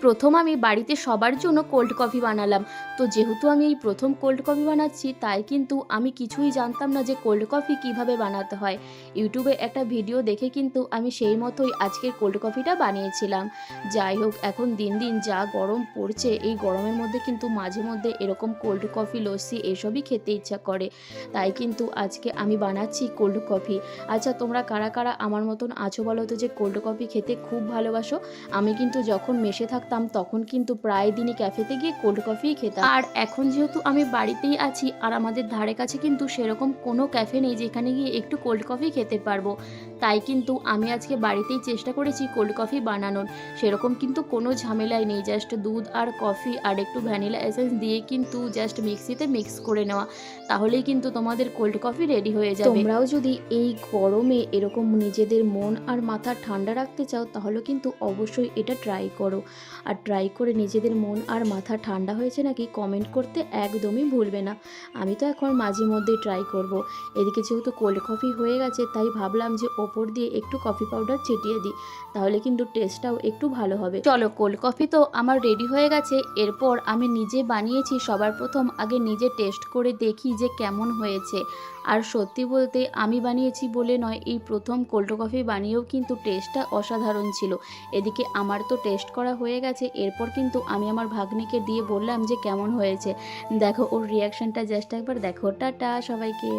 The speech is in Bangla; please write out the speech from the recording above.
প্রথম আমি বাড়িতে সবার জন্য কোল্ড কফি বানালাম। তো যেহেতু আমি এই প্রথম কোল্ড কফি বানাচ্ছি, তাই কিন্তু আমি কিছুই জানতাম না যে কোল্ড কফি কিভাবে বানাতে হয়। ইউটিউবে একটা ভিডিও দেখে কিন্তু আমি সেই মতোই আজকের কোল্ড কফিটা বানিয়েছিলাম। যাই হোক, এখন দিন দিন যা গরম পড়ছে, এই গরমের মধ্যে কিন্তু মাঝে মধ্যে এরকম কোল্ড কফি, লস্যি এসবই খেতে ইচ্ছা করে। তাই কিন্তু আজকে আমি বানাচ্ছি কোল্ড কফি। আচ্ছা, তোমরা কারা কারা আমার মতন আছো বলো তো, যে কোল্ড কফি খেতে খুব ভালোবাসো? আমি কিন্তু যখন মেসে থাকতাম তখন কিন্তু প্রায় দিনই ক্যাফেতে গিয়ে কোল্ড কফিই খেতাম। আর এখন যেহেতু আমি বাড়িতেই আছি আর আমাদের ধারে কাছে কিন্তু সেরকম কোনো ক্যাফে নেই যেখানে গিয়ে একটু কোল্ড কফি খেতে পারবো, তাই কিন্তু আমি আজকে বাড়িতেই চেষ্টা করেছি কোল্ড কফি বানানোর। সেরকম কিন্তু কোনো ঝামেলাই নেই, জাস্ট দুধ আর কফি আর একটু ভ্যানিলা এসেন্স দিয়ে কিন্তু জাস্ট মিক্সিতে মিক্স করে নেওয়া, তাহলেই কিন্তু তোমাদের কোল্ড কফি রেডি হয়ে যাবে। তোমরাও যদি এই গরমে এরকম নিজেদের মন আর মাথা ঠান্ডা রাখতে চাও, তাহলে কিন্তু অবশ্যই এটা ট্রাই করো। আর ট্রাই করে নিজেদের মন আর মাথা ঠান্ডা হয়েছে নাকি কমেন্ট করতে একদমই ভুলবে না। আমি তো এখন মাঝে মধ্যেই ট্রাই করব। এদিকে যেহেতু কোল্ড কফি হয়ে গেছে, তাই ভাবলাম যে ওপর দিয়ে একটু কফি পাউডার ছিটিয়ে দিই, তাহলে কিন্তু টেস্টটাও একটু ভালো হবে। চলো, কোল্ড কফি তো আমার রেডি হয়ে গেছে। এরপর আমি নিজে বানিয়েছি, সবার প্রথম আগে নিজে টেস্ট করে দেখি যে কেমন হয়েছে। আর সত্যি বলতে আমি বানিয়েছি বলে নয়, এই প্রথম কোল্ড কফি বানিয়েও কিন্তু টেস্টটা অসাধারণ ছিল। এদিকে আমার তো টেস্ট করা হয়ে গেছে, এরপর কিন্তু আমি আমার ভাগ্নিকে দিয়ে বললাম যে কেমন হয়েছে। দেখো ওর রিয়াকশানটা জাস্ট একবার দেখো। টাটা সবাইকে।